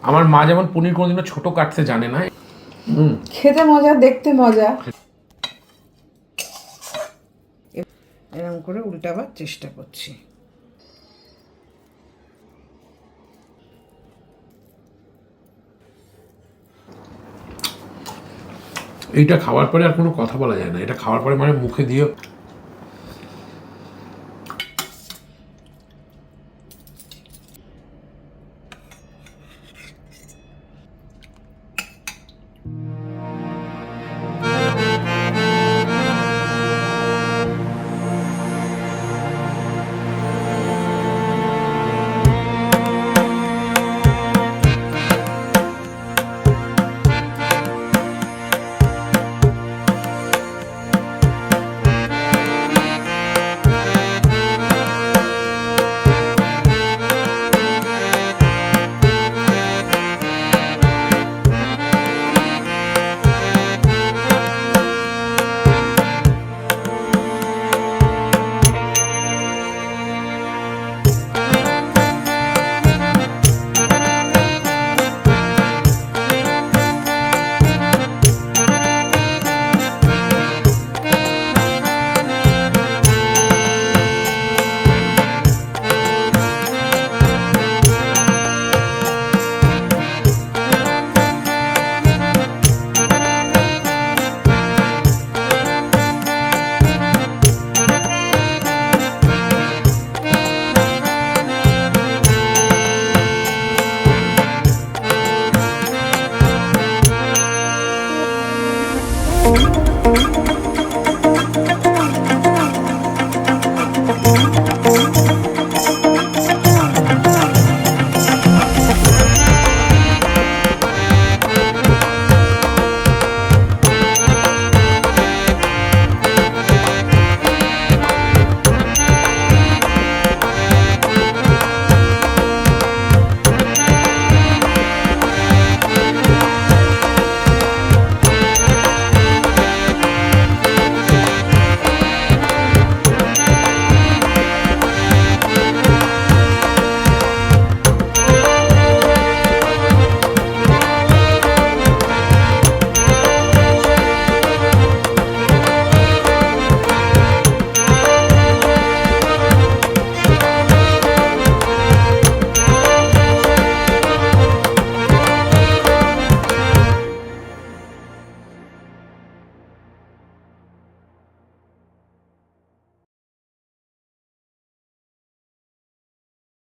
আমার মা যেমন পনির কোনোদিনও ছোট কাটতে জানে না। খেতে মজা, দেখতে মজা। এরকম করে উল্টাবার চেষ্টা করছি। এইটা খাওয়ার পরে আর কোনো কথা বলা যায় না। এটা খাওয়ার পরে মানে মুখে দিয়ে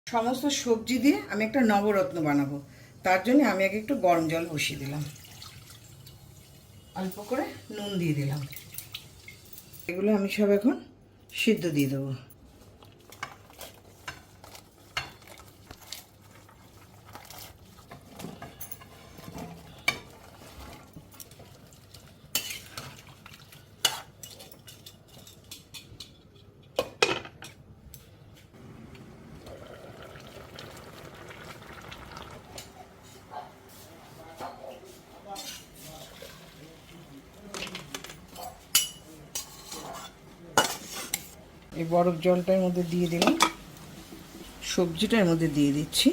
সমস্ত সবজি দিয়ে আমি একটা নবরত্ন বানাবো। তার জন্য আমি আগে একটু গরম জল বসিয়ে দিলাম, অল্প করে নুন দিয়ে দিলাম। এগুলো আমি সব এখন সিদ্ধ দিয়ে দেবো। এই বরফ জলটার মধ্যে দিয়ে দিলাম, সবজিটা এর মধ্যে দিয়ে দিচ্ছি,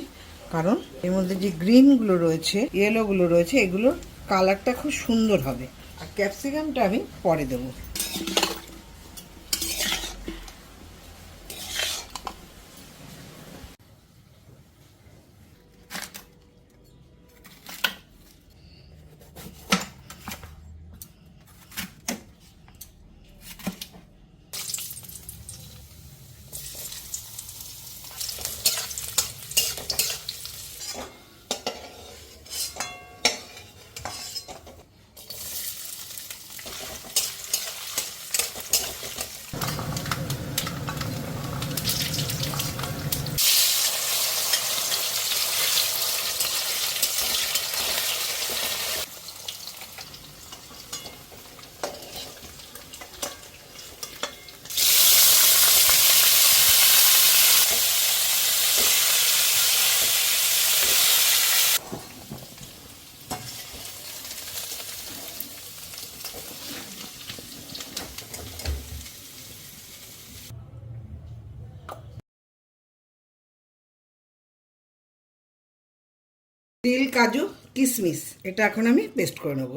কারণ এর মধ্যে যে গ্রিনগুলো রয়েছে, ইয়েলোগুলো রয়েছে, এগুলোর কালারটা খুব সুন্দর হবে। আর ক্যাপসিকামটা আমি পরে দেবো। তিল, কাজু, কিশমিশ এটা এখন আমি পেস্ট করে নেব।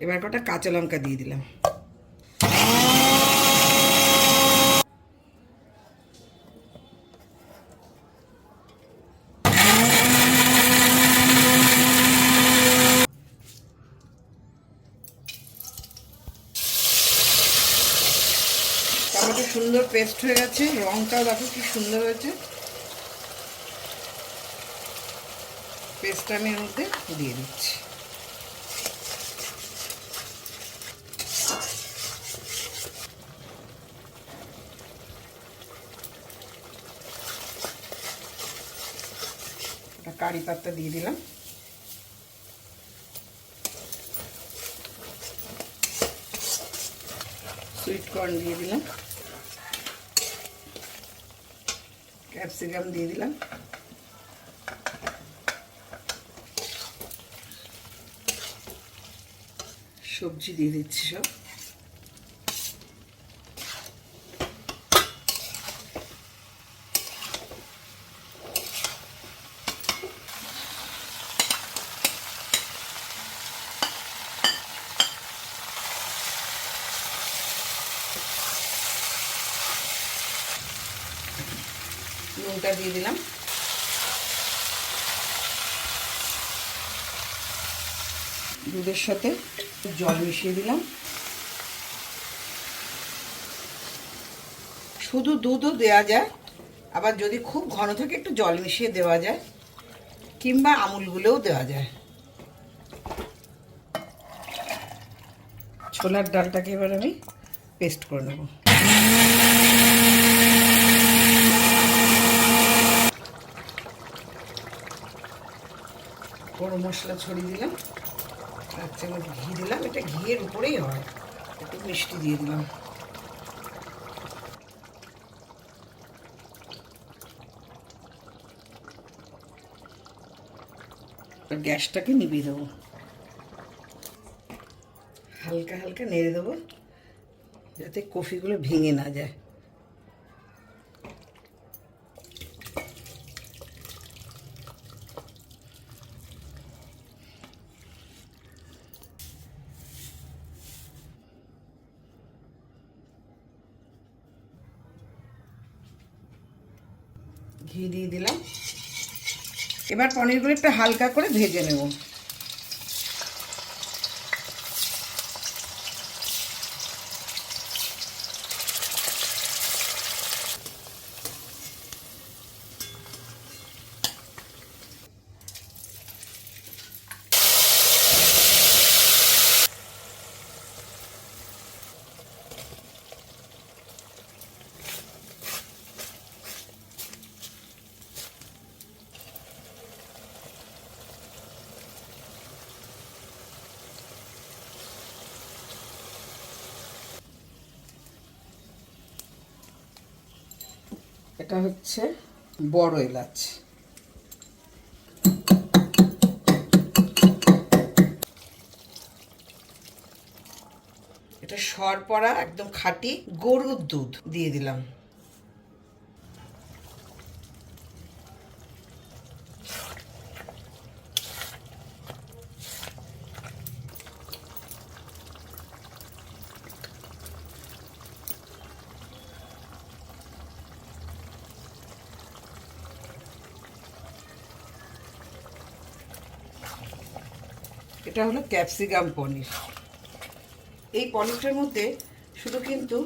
এবার কটা কাঁচা লঙ্কা দিয়ে দিলাম। টমেটো সুন্দর পেস্ট হয়ে গেছে, রংটাও দেখো কি সুন্দর হয়েছে। পেস্টটা আমি এর মধ্যে দিয়ে দিচ্ছি। কারি পাতা দিয়ে দিলাম। সুইট কর্ন দিয়ে দিলাম। ক্যাপসিকাম দিয়ে দিলাম। সবজি দিয়ে দিচ্ছি সব। নুনটা দিয়ে দিলাম। দুধের সাথে জল মিশিয়ে দিলাম। শুধু দুধও দেওয়া যায়, আবার যদি খুব ঘন থাকে একটু জল মিশিয়ে দেওয়া যায়, কিংবা আমুলগুলোও দেওয়া যায়। ছোলার ডালটাকে এবার আমি পেস্ট করে নেব। গরম মশলা ছড়িয়ে দিলাম, এক চামচ ঘি দিলাম। এটা ঘিয়ের উপরেই হয়। একটু মিষ্টি দিয়ে দিলাম। গ্যাসটাকে নিভিয়ে দেবো। হালকা হালকা নেড়ে দেবো যাতে কফিগুলো ভেঙে না যায়। ঘি দিয়ে দিলাম। এবার পনিরগুলো একটু হালকা করে ভেজে নেব। এটা হচ্ছে বড় এলাচ। এটা সরপড়া একদম খাঁটি গরুর দুধ দিয়ে দিলাম। এটা হলো ক্যাপসিকাম পনির। এই পনিরটার মধ্যে শুধু কিন্তু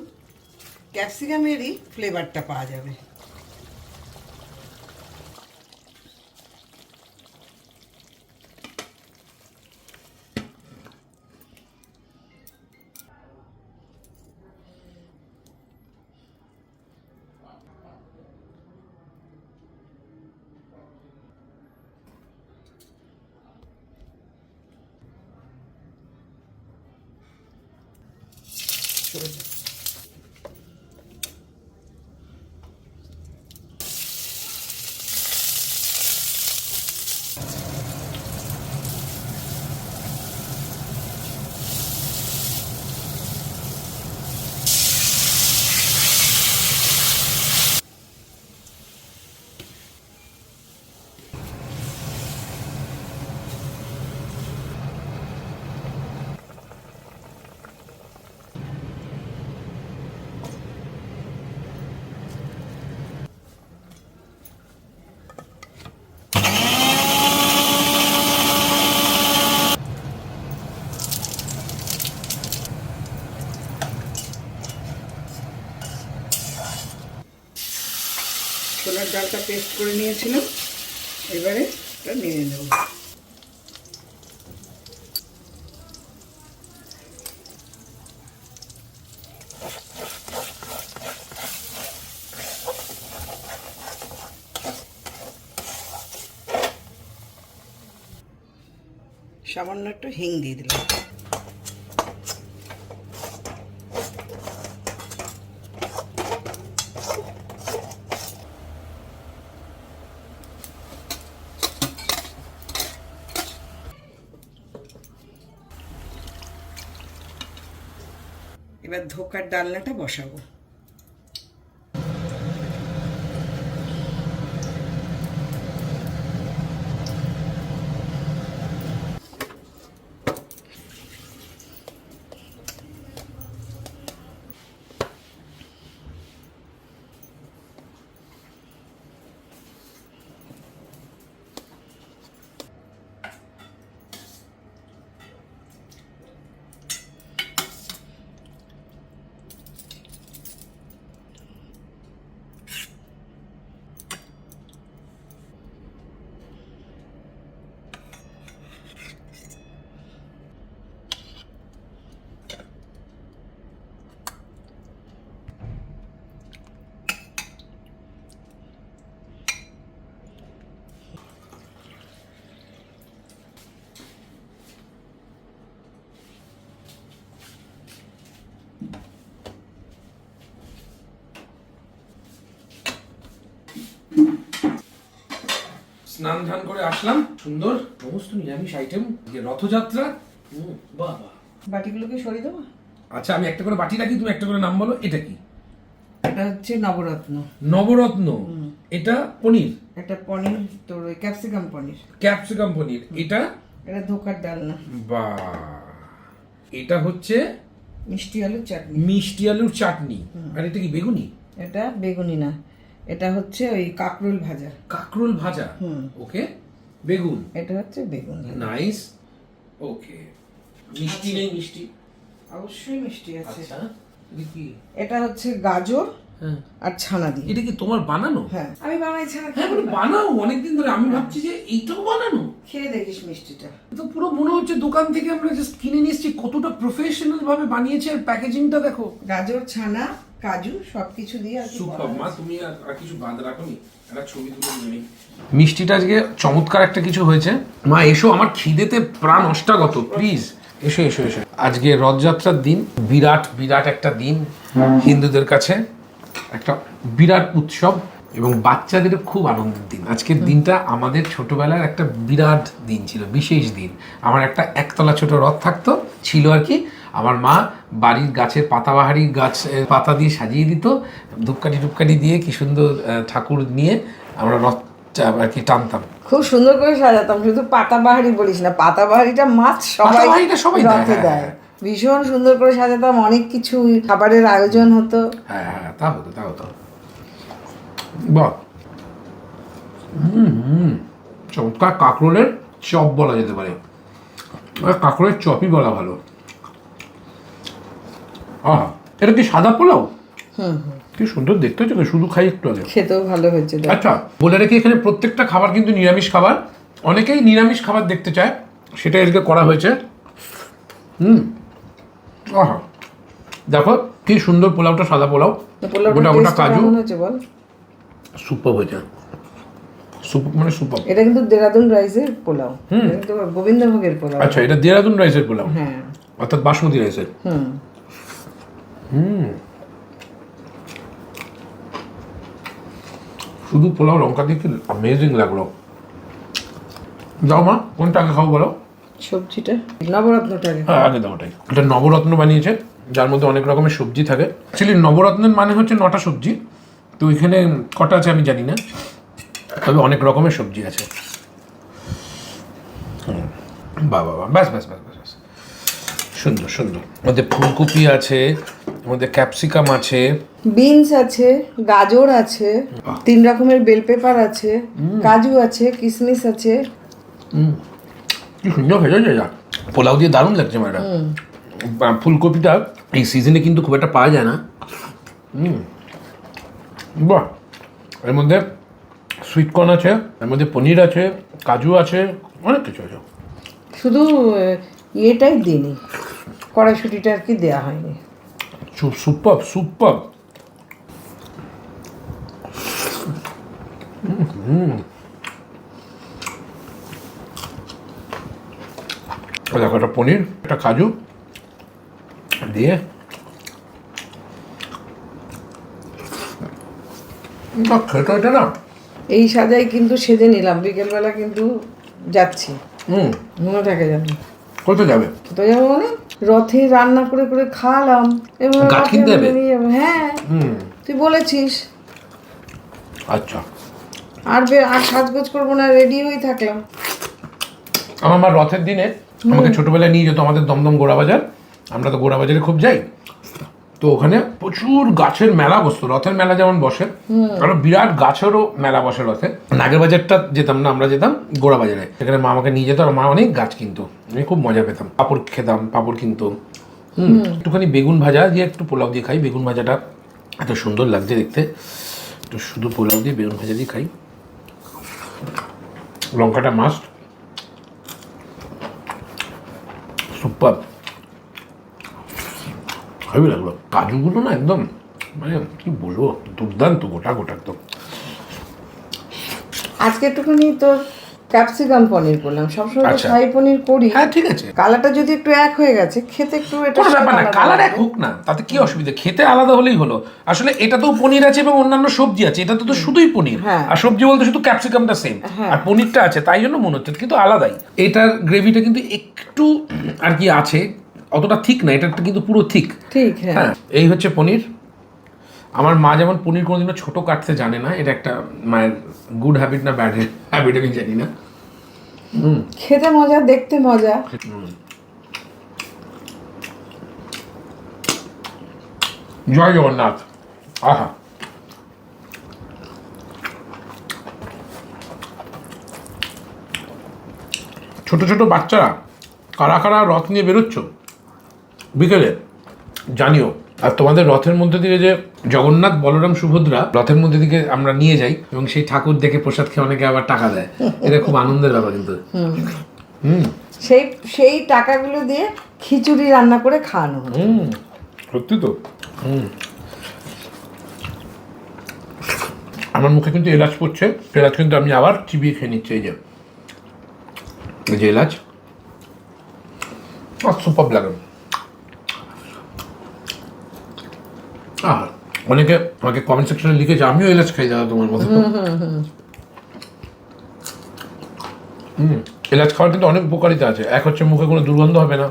ক্যাপসিকামেরই ফ্লেভারটা পাওয়া যাবে। ছোলার ডালটা পেস্ট করে নিয়েছিলাম, এবারে এটা নিয়ে নেব। সামান্য একটু হিং দিয়ে দিলাম। এবার ধোকার ডালনাটা বসাবো। স্নান ধান করে আসলাম, সুন্দর সমস্ত নিরামিষ আইটেম। রথযাত্রা, বাবা। বাটিগুলোকে সরিয়ে দেবো। আচ্ছা, আমি একটা করে বাটি রাখি, তুমি একটা করে নাম বলো। এটা কি? এটা হচ্ছে নবরত্ন। নবরত্ন। এটা পনির। এটা পনির, তোর ওই ক্যাপসিকাম পনির। ক্যাপসিকাম পনির। এটা ধোকার ডালনা। বাহ। এটা হচ্ছে মিষ্টি আলুর চাটনি। মিষ্টি আলুর চাটনি। আর এটা কি বেগুনি? এটা বেগুনি না, এটা হচ্ছে ওই কাকরোল ভাজা। কাকরোল ভাজা। ওকে। বেগুন। এটা হচ্ছে বেগুন। নাইস। ওকে। মিষ্টি নেই? মিষ্টি অবশ্যই মিষ্টি আছে। আচ্ছা, এটা কি? এটা হচ্ছে গাজর আর ছানা দিয়ে। এটা কি তোমার বানানো? হ্যাঁ, আমি বানাই ছানা। হ্যাঁ, মানে বানাও অনেকদিন ধরে। আমি ভাবছি যে এইটাও বানানো। খেয়ে দেখিস মিষ্টিটা। তো পুরো মনে হচ্ছে দোকান থেকে আমরা জাস্ট কিনে নিয়ে এসেছি। কতটা প্রফেশনাল ভাবে বানিয়েছে, আর প্যাকেজিংটা দেখো। গাজর, ছানা, কাজু সবকিছু দিয়ে আর কি। সুপার মা, তুমি আর কিছু বাদ রাখোনি? একটা ছবি তুলে নিয়ে। মিষ্টিটা আজকে চমৎকার একটা কিছু হয়েছে। মা এসো, আমার খিদেতে প্রাণ অষ্টাগত। প্লিজ এসো এসো এসো। আজকে রথযাত্রার দিন, বিরাট বিরাট একটা দিন হিন্দুদের কাছে, একটা বিরাট উৎসব এবং বাচ্চাদের খুব আনন্দের দিন। আজকের দিনটা আমাদের ছোটবেলার একটা বিরাট দিন ছিল, বিশেষ দিন। আমার একটা একতলা ছোট রথ থাকতো, ছিল আর কি। আমার মা বাড়ির গাছের পাতাবাহারি গাছ পাতা দিয়ে সাজিয়ে দিত, ধূপকাঠি দিয়ে কি সুন্দর ঠাকুর নিয়ে আমরা রথটা আর কি টানতাম। খুব সুন্দর করে সাজাতাম। শুধু পাতাবাহারি বলিস না, পাতাবাহারিটা মাছ সবাই রথে দেয়। ভীষণ সুন্দর করে সাজাতাম, অনেক কিছু খাবারের আয়োজন হতো। হ্যাঁ হ্যাঁ, তা হতো। বাহ। চমৎকার কাঁকরোলের চপ বলা যেতে পারে, কাঁকরোলের চপই বলা ভালো। এটা কি সাদা পোলাও? কি সুন্দর দেখতে হচ্ছে, শুধু খাই একটু আগে। খেতেও ভালো হয়েছে। আচ্ছা, বলে রেখে এখানে প্রত্যেকটা খাবার কিন্তু নিরামিষ খাবার। অনেকেই নিরামিষ খাবার দেখতে চায়, সেটা এদিকে করা হয়েছে। দেখো কি সুন্দর পোলাওটা, সাদা পোলাও, গোটা গোটা কাজু। সুপার হয়েছে, মানে সুপার। এটা কিন্তু দেরাদুন রাইসের পোলাও, কিন্তু গোবিন্দভোগের পোলাও। আচ্ছা, এটা দেরাদুন রাইসের পোলাও। হ্যাঁ, অর্থাৎ বাসমতি রাইসের। শুধু পোলাও লঙ্কা দিয়ে কি অ্যামেজিং লাগলো। যাও মা, কোনটা আগে খাও বলো? সবজিটা, নবরত্নটা। হ্যাঁ, আগে দাও ওটাই। এটা নবরত্ন বানিয়েছে, যার মধ্যে অনেক রকমের সবজি থাকে। অ্যাকচুয়ালি নবরত্নের মানে হচ্ছে 9টা সবজি, তো এখানে কটা আছে আমি জানি না, তবে অনেক রকমের সবজি আছে। বাবা, ব্যাস, সুন্দর সুন্দর। মধ্যে ফুলকপি আছে, মধ্যে ক্যাপসিকাম আছে, বিনস আছে, গাজর আছে, 3 রকমের বেল পেপার আছে, কাজু আছে, কিশমিশ আছে। কি সুন্দর হয়েছে যা। পোলাও দিয়ে দারুণ লাগছে ম্যাডাম। ফুলকপিটা এই সিজনে কিন্তু খুব একটা পাওয়া যায় না। বাহ। এর মধ্যে সুইট কর্ন আছে, এর মধ্যে পনির আছে, কাজু আছে, অনেক কিছু আছে। শুধু ইয়েটাই দিইনি, কড়াইশুঁটিটা আর কি দেওয়া হয়নি। Super super. দেখো একটা পনির, একটা কাজু দিয়ে খেতে এটা না। এই সাজাই কিন্তু সেজে নিলাম, বিকেলবেলা কিন্তু যাচ্ছি, মনে থাকে যাবে। কোথায় যাবে? তো যাবো মানে রথে রান্না করে করে খাওয়ালাম, এবার গাছ রথে কিনতে যাবে? নিয়ে যাবো। হ্যাঁ তুই বলেছিস। আচ্ছা, আর সাজগোজ করবো না, রেডি হয়ে থাকলাম। আমার মা রথের দিনে আমাকে ছোটবেলায় নিয়ে যেত আমাদের দমদম গোড়াবাজার, আমরা তো গোড়াবাজারে খুব যাই, তো ওখানে প্রচুর গাছের মেলা বসতো, রথের মেলা যেমন বসে আরো বিরাট গাছেরও মেলা বসে রথে। নাগের বাজারটা যেতাম না, আমরা যেতাম গোড়াবাজারে, সেখানে মা আমাকে নিয়ে যেত আর মা অনেক গাছ কিনতো, আমি খুব মজা পেতাম। পাঁপড় খেতাম, পাঁপড় কিনতো। একটুখানি বেগুন ভাজা দিয়ে একটু পোলাও দিয়ে খাই, বেগুন ভাজাটা এত সুন্দর লাগছে দেখতে, একটু শুধু পোলাও দিয়ে বেগুন ভাজা দিয়ে খাই, লঙ্কাটা মাস্ট। সুপার, ভালোই লাগলো। কাজুগুলো না একদম মানে কি বলবো, দুর্দান্ত, গোটা গোটা একদম। আজকে একটুখানি তোর ক্যাপসিকাম পনির করলাম, সবসময় তো আচ্ছা। শাহী পনির করি। হ্যাঁ ঠিক আছে, কালারটা যদি একটু এক হয়ে গেছে, খেতে একটু এটা কোনো ব্যাপার না, আলাদা কালার এক লাগবে। হোক না, তাতে কি অসুবিধা, খেতে আলাদা হলেই হলো। আসলে এটা তো পনির আছে এবং অন্যান্য সবজি আছে, এটা তো শুধুই পনির। হ্যাঁ। আর সবজি বলতে শুধু ক্যাপসিকামটা সেম, হ্যাঁ। আর পনিরটা আছে, তাই জন্য মনে হচ্ছে কিন্তু আলাদাই। এটার গ্রেভিটা কিন্তু একটু আর কি আছে, অতটা ঠিক না, এটা কিন্তু পুরো ঠিক। ঠিক, হ্যাঁ। হ্যাঁ, এই হচ্ছে পনির। আমার মা যেমন পনির কোনোদিনও ছোট কাটতে জানে না, এটা একটা মায়ের গুড হ্যাবিট না ব্যাড হ্যাবিট আমি জানি না। খেতে মজা, দেখতে মজা। জয় জগন্নাথ। আহা, ছোট ছোট বাচ্চারা কারা কারা রথ নিয়ে বেরোচ্ছ বিকেলে জানিও। আর তোমাদের রথের মধ্যে দিয়ে যে জগন্নাথ বলরাম সুভদ্রা রথের মধ্যে দিকে আমরা নিয়ে যাই এবং সেই ঠাকুর দেখে প্রসাদ খেয়ে অনেকে আবার টাকা দেয়, এটা খুব আনন্দের ব্যাপার কিন্তু। সেই সেই টাকাগুলো দিয়ে খিচুড়ি রান্না করে খাওয়ানো হয়। সত্যি তো। আমার মুখে কিন্তু এলাচ পড়ছে, এলাচ কিন্তু আমি আবার চিবিয়ে খেয়ে নিচ্ছি। এই যে এলাচ, সুপার লাগে। অনেকে আমাকে কমেন্ট সেকশনে লিখেছে আমিও এলাচ খাই দাদা তোমার মতো। এলাচ খাওয়ার কিন্তু অনেক উপকারিতা আছে। এক হচ্ছে মুখে কোনো দুর্গন্ধ হবে না।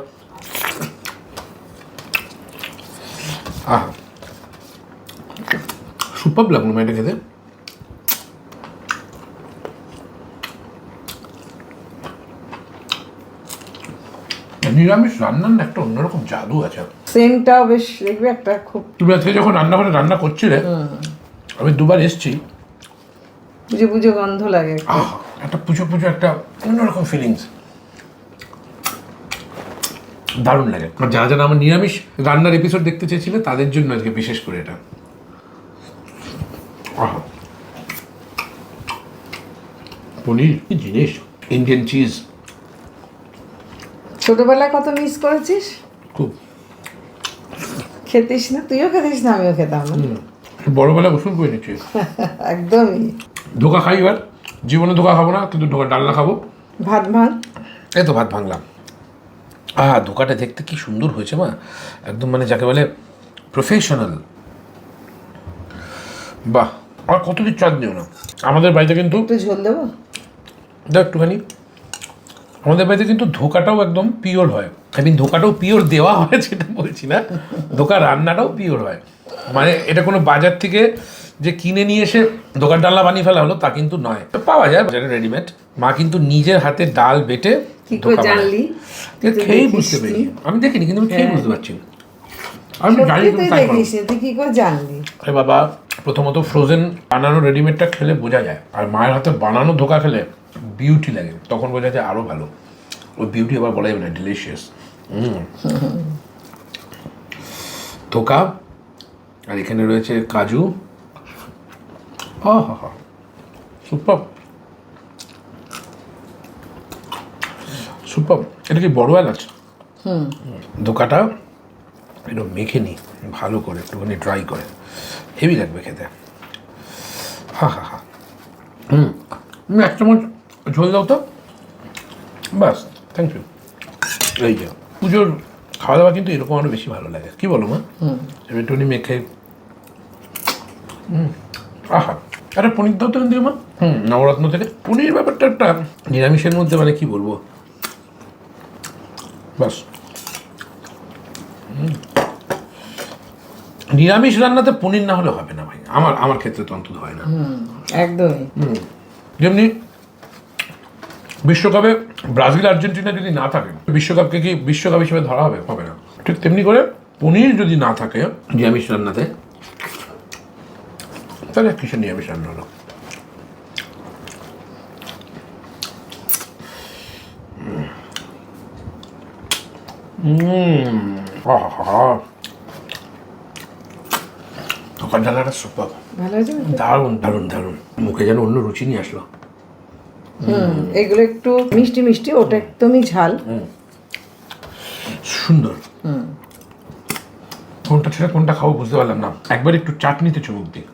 সুপার লাগলো এটা খেতে। নিরামিষ রান্নার না একটা অন্যরকম জাদু আছে। সেন্টটাও বেশ দেখবে একটা খুব। তুমি আজকে যখন রান্নাঘরে রান্না করছিলে, আমি দুবার এসেছি, বুঝে বুঝে গন্ধ লাগে একটা। একটা পুজো পুজো একটা অন্যরকম ফিলিংস, দারুণ লাগে। আর যারা যারা আমার নিরামিষ রান্নার এপিসোড দেখতে চেয়েছিলে তাদের জন্য আজকে বিশেষ করে এটা। পনির কি জিনিস, ইন্ডিয়ান চিজ। ছোটবেলায় কত মিস করেছিস, খুব। খেতিস না? তুইও খেতিস না, আমিও খেতাম না। বড়বেলা ওষুধ করে নিচ্ছি। একদমই। ধোকা খাই এবার, জীবনে ধোকা খাবো না, কিন্তু ধোকা ডালনা খাবো। ভাত ভাত এই তো ভাত ভাঙলাম। ধোকাটা দেখতে কি সুন্দর হয়েছে মা, একদম মানে যাকে বলে প্রফেশনাল। বাহ, আর কত দিন চাঁদ নিও না। আমাদের বাড়িতে কিন্তু একটু ঝোল দেবো, দাও একটুখানি। আমাদের বাড়িতে কিন্তু ধোকাটাও একদম পিওর হয়। আমি ধোকাটাও পিওর দেওয়া হয় সেটা বলছি না, ধোকা রান্নাটাও পিওর হয়। মানে এটা কোনো বাজার থেকে যে কিনে নিয়ে এসে দোকান ডালনা বানিয়ে ফেলা হলো তা কিন্তু নয়, পাওয়া যায় বাজারে রেডিমেড। মা কিন্তু নিজের হাতে ডাল বেটে কি করে জানলি? খেয়েই বুঝতে পেরেছি। আমি দেখিনি কিন্তু আমি খেয়ে বুঝতে পারছি। আমি জানি সত্যি তুমি তুই তাই করো। দেখিস, তুই কি করে জানলি? আরে বাবা, প্রথমত ফ্রোজেন বানানো রেডিমেডটা খেলে বোঝা যায়, আর মায়ের হাতে বানানো ধোকা খেলে বিউটি লাগে, তখন বোঝা যায় আরো ভালো। ওই বিউটি আবার বলা যাবে না, ডিলিশিয়াস। ধোকা, আর এখানে রয়েছে কাজু। Super super. এটা কি বড় এলাচ? ধোকাটা একটু মেখে নিই ভালো করে, একটুখানি ড্রাই করে, হেভি লাগবে খেতে। হা হা হা। এক চামচ ঝোল দাও তো, বাস, থ্যাংক ইউ। এই যে পুজোর খাওয়া দাওয়া কিন্তু এরকম আরও বেশি ভালো লাগে, কি বলো মা? একটুখানি মেখে। আহা, আরে পনির দাও তো দিও মা। নবরত্ন থেকে পনির ব্যাপারটা একটা নিরামিষের মধ্যে মানে কি বলবো, বাস। নিরামিষ রান্নাতে পনির না হলে হবে না ভাই, আমার ক্ষেত্রে তো অন্তত হয় না একদমই। যেমনি বিশ্বকাপে ব্রাজিল আর্জেন্টিনা যদি না থাকে, বিশ্বকাপকে কি বিশ্বকাপ হিসেবে ধরা হবে? হবে না। ঠিক তেমনি করে পনির যদি না থাকে নিরামিষ রান্নাতে, তাহলে কিসের নিরামিষ রান্না হলো? দোকান ডালাটা সুপার, ভালো হয়েছে। দারুণ দারুণ দারুণ, মুখে যেন অন্য রুচি নিয়ে আসলো। এগুলো একটু মিষ্টি মিষ্টি, ওটা একদমই ঝাল। সুন্দর। কোনটা ছেড়ে কোনটা খাবো বুঝতে পারলাম না। একবার একটু চাটনিতে চুমুক দিই।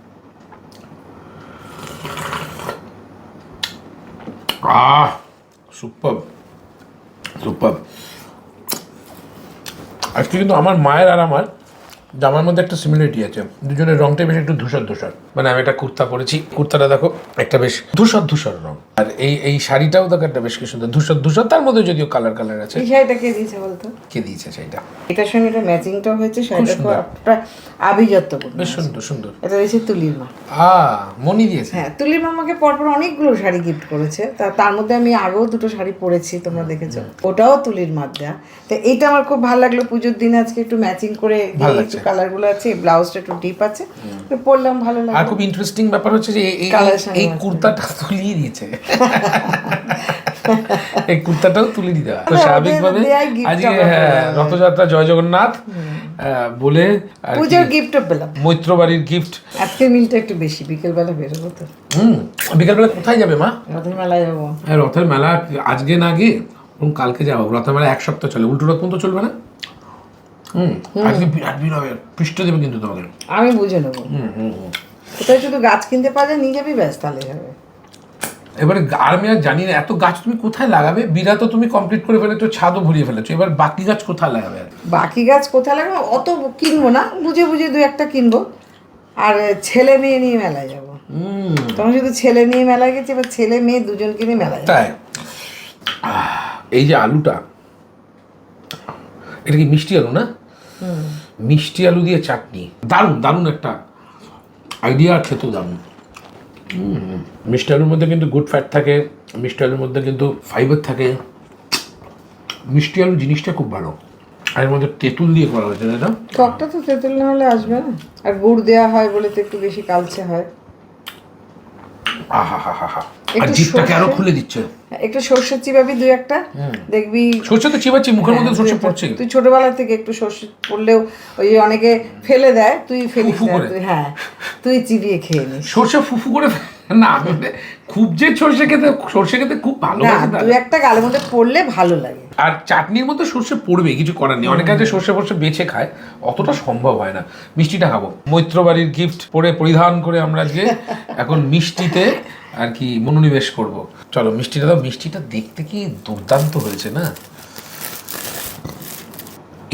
Super super. আজকে কিন্তু আমার মায়ের আর আমার জামার মধ্যে একটা সিমিলারিটি আছে, দুজনের রংটা বেশ একটু ধূসর ধূসর। মানে আমি একটা কুর্তা পরেছি, কুর্তাটা দেখো একটা বেশ ধূসর ধূসর রং, আর এই শাড়িটাও দেখো একটা বেশ কি সুন্দর ধূসর ধূসর, তার মধ্যে যদিও কালার কালার আছে। এই শাড়িটা কে দিয়েছে বলতো? কে দিয়েছে শাড়িটা? এটার সঙ্গে এটা ম্যাচিংটাও হয়েছে, শাড়িটা খুব একটা আভিজাত্যপূর্ণ, বেশ সুন্দর সুন্দর। এটা দিয়েছে তুলির মা। মনি দিয়েছে। হ্যাঁ, তুলির মা আমাকে পরপর অনেকগুলো শাড়ি গিফট করেছে, তার মধ্যে আমি আগেও দুটো শাড়ি পরেছি, তোমরা দেখেছো, ওটাও তুলির মা দেয়া। তো এইটা আমার খুব ভালো লাগলো পুজোর দিন, আজকে একটু ম্যাচিং করে একটু কালারগুলো আছে, ব্লাউজটা একটু ডিপ আছে, পরলাম ভালো লাগলো। আর খুব ইন্টারেস্টিং ব্যাপার হচ্ছে যে এই কুর্তাটা তুলিয়ে দিয়েছে। এই কুর্তাটাও তুলে দিতে হয় তো স্বাভাবিকভাবে। আজকে রথযাত্রা জয় জগন্নাথ বলে পুজোর গিফটও পেলাম, মৈত্র বাড়ির গিফট। আজকে মিলটা একটু বেশি, বিকেলবেলা বেরোবো তো। বিকেলবেলা কোথায় যাবে মা? রথের মেলায় যাবো। হ্যাঁ, রথের মেলা আজকে না গিয়ে কালকে যাবো। রথের মেলা এক সপ্তাহ চলে, উল্টো রথ পর্যন্ত চলবে না? আজকে বিরাট ভিড় হবে, পৃষ্ঠ দেবে কিন্তু তোমাদের। আমি বুঝে নেবো। কোথায় শুধু গাছ কিনতে পাওয়া যায়, নিয়ে যাবি ব্যাস, তাহলে হবে। এবারে আমি আর জানি না এত গাছ তুমি কোথায় লাগাবে। বিড়া তো তুমি কমপ্লিট করে ফেলেছো, ছাদও ভরিয়ে ফেলেছো, এবার বাকি গাছ কোথায় লাগাবে? বাকি গাছ কোথায় লাগাবো? অত কিনবো না, বুঝে বুঝে দু একটা কিনবো। আর ছেলে মেয়ে নিয়ে মেলায় যাবো। তখন শুধু ছেলে নিয়ে মেলায় গেছি, এবার ছেলে মেয়ে দুজনকে নিয়ে মেলায়। তাই এই যে আলুটা, এটা কি মিষ্টি আলু না? মিষ্টি আলু দিয়ে চাটনি, দারুণ দারুণ একটা আইডিয়া, আর খেতেও দারুণ। মিষ্টি আলুর মধ্যে কিন্তু গুড ফ্যাট থাকে, মিষ্টি আলুর মধ্যে কিন্তু ফাইবার থাকে। মিষ্টি আলু জিনিসটা খুব ভালো। আর এর মধ্যে তেঁতুল দিয়ে করা হয়েছে, তাই না? টকটা তো তেঁতুল না হলে আসবে না, আর গুড় দেওয়া হয় বলে তো একটু বেশি কালচে হয়। আহা হা হা হা, আর জিভটাকে আরো খুলে দিচ্ছে। একটু সর্ষে চিবাবি দু একটা, দেখবি। সর্ষে তো চিবাচ্ছি, মুখের মধ্যে সর্ষে পড়ছে। তুই ছোটবেলা থেকে একটু সর্ষে পড়লেও ওই অনেকে ফেলে দেয়, তুই ফেলিস না। হ্যাঁ, তুই চিবিয়ে খেয়ে নিস। সর্ষে ফুফু করে না, খুব যে সর্ষে খেতে খুব ভালো লাগে, দু একটা গালের মধ্যে পড়লে ভালো লাগে। আর চাটনির মধ্যে সর্ষে পড়বে, কিছু করার নেই। অনেকে আছে সর্ষে ফর্ষে বেছে খায়, অতটা সম্ভব হয় না। মিষ্টিটা খাবো, মৈত্র বাড়ির গিফট পরিধান করে আমরা আজকে এখন মিষ্টিতে আর কি মনোনিবেশ করব। চলো মিষ্টিটা দাও। মিষ্টিটা দেখতে কি দুর্দান্ত হয়েছে না?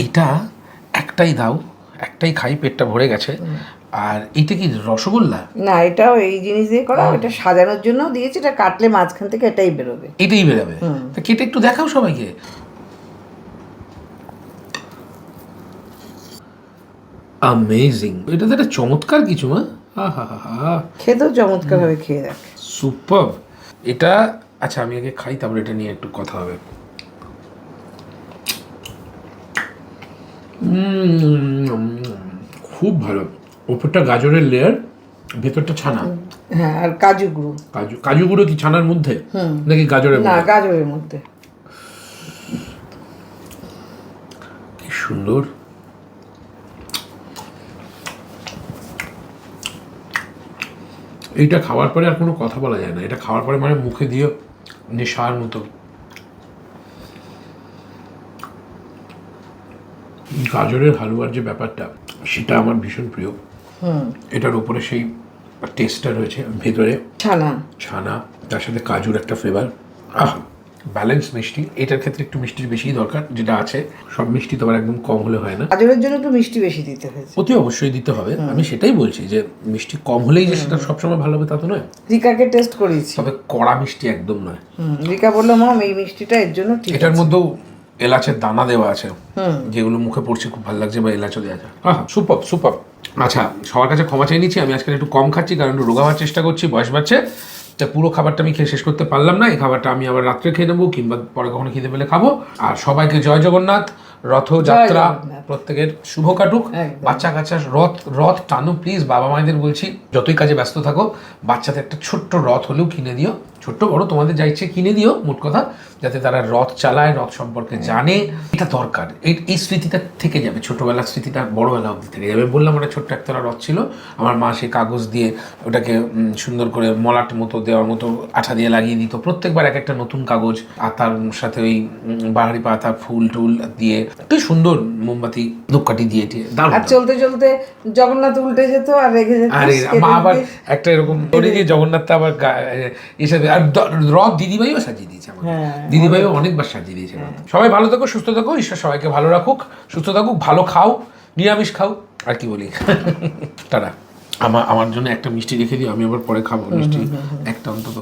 এটা একটাই দাও, একটাই খাই, পেটটা ভরে গেছে। আর এটা কি রসগোল্লা? না, এটাও এই জিনিস দিয়ে করা, এটা সাজানোর জন্য দিয়েছি। এটা কাটলে মাঝখান থেকে এটাই বেরোবে, এটাই বেরোবে। তা কেটে একটু দেখাও সবাইকে। অ্যামেজিং, এটা তো একটা চমৎকার কিছু। মা খেতেও চমৎকার হবে, খেয়ে দেখ। সুপার। এটা আচ্ছা, আমি আগে খাই, তারপর এটা নিয়ে একটু কথা হবে। খুব ভালো। উপরটা গাজরের লেয়ার, ভেতরটা ছানা। হ্যাঁ, আর কাজু গুঁড়ো। কাজু গুঁড়ো কি ছানার মধ্যে নাকি গাজরের মধ্যে? না, গাজরের মধ্যে। কি সুন্দর। এইটা খাওয়ার পরে আর কোনো কথা বলা যায় না, এটা খাওয়ার পরে মানে মুখে দিয়ে নেশার মতো। গাজরের হালুয়ার যে ব্যাপারটা সেটা আমার ভীষণ প্রিয়। এটার উপরে সেই টেস্টটা রয়েছে, ভেতরে ছানা, তার সাথে কাজুর একটা ফ্লেভার। ব্যালেন্স মিষ্টি, এটার ক্ষেত্রে একটু মিষ্টির বেশিই দরকার, যেটা আছে। সব মিষ্টি তো আবার একদম কম হলে হয় না, গাজরের জন্য একটু মিষ্টি বেশি দিতে হয়েছে। অতি অবশ্যই দিতে হবে, আমি সেটাই বলছি যে মিষ্টি কম হলেই যে সেটা সবসময় ভালো হবে তা তো নয়। রিকাকে টেস্ট করিয়েছি, তবে কড়া মিষ্টি একদম নয়। রিকা বললো মাম এই মিষ্টিটা এর জন্য ঠিক। এটার মধ্যেও এলাচের দানা দেওয়া আছে, যেগুলো মুখে পড়ছে খুব ভালো লাগছে, বা এলাচও দেওয়া আছে। Super super. আচ্ছা, সবার কাছে ক্ষমা চেয়ে নিচ্ছি, আমি আজকে একটু কম খাচ্ছি কারণ একটু রোগা হওয়ার চেষ্টা করছি, বয়স বাড়ছে। তা পুরো খাবারটা আমি খেয়ে শেষ করতে পারলাম না, এই খাবারটা আমি আবার রাত্রে খেয়ে নেবো, কিংবা পরে কখনো খিদে পেলে খাবো। আর সবাইকে জয় জগন্নাথ, রথযাত্রা প্রত্যেকের শুভ কাটুক। বাচ্চা কাচ্চা রথ টানো প্লিজ, বাবা মায়েদের বলছি, যতই কাজে ব্যস্ত থাকো বাচ্চাদের একটা ছোট্ট রথ হলেও কিনে দিও, ছোট্ট বড় তোমাদের যা ইচ্ছে কিনে দিও, মোট কথা যাতে তারা রথ চালায়, রথ সম্পর্কে জানে, এটা দরকার। এই স্মৃতিটা থেকে যাবে, ছোটবেলার স্মৃতিটা বড়বেলা অবধি থেকে যাবে। বললাম ওটা ছোট্ট একতলা রথ ছিল, আমার মা সেই কাগজ দিয়ে ওটাকে সুন্দর করে মলাট মতো দেওয়ার মতো আঠা দিয়ে লাগিয়ে দিত, প্রত্যেকবার এক একটা নতুন কাগজ, আর তার সাথে ওই বাহারি পাতা ফুল টুল দিয়ে একটু সুন্দর মোমবাতি ধূপকাঠি দিয়ে দারুণ। আর চলতে চলতে জগন্নাথ উল্টে যেত আর রেখে যেত, আর মা আবার একটা এরকম করে দিয়ে জগন্নাথটা আবার এসে, আর রথ দিদিভাইও সাজিয়ে দিয়েছে আমার, দিদিভাইও অনেকবার সাজিয়ে দিয়েছে। সবাই ভালো থাকো, সুস্থ থাকো, ঈশ্বর সবাইকে ভালো রাখুক, সুস্থ থাকুক, ভালো খাও, নিরামিষ খাও, আর কি বলি। টাটা। আমার জন্য একটা মিষ্টি রেখে দিও, আমি আবার পরে খাবো মিষ্টি একটা অন্তত।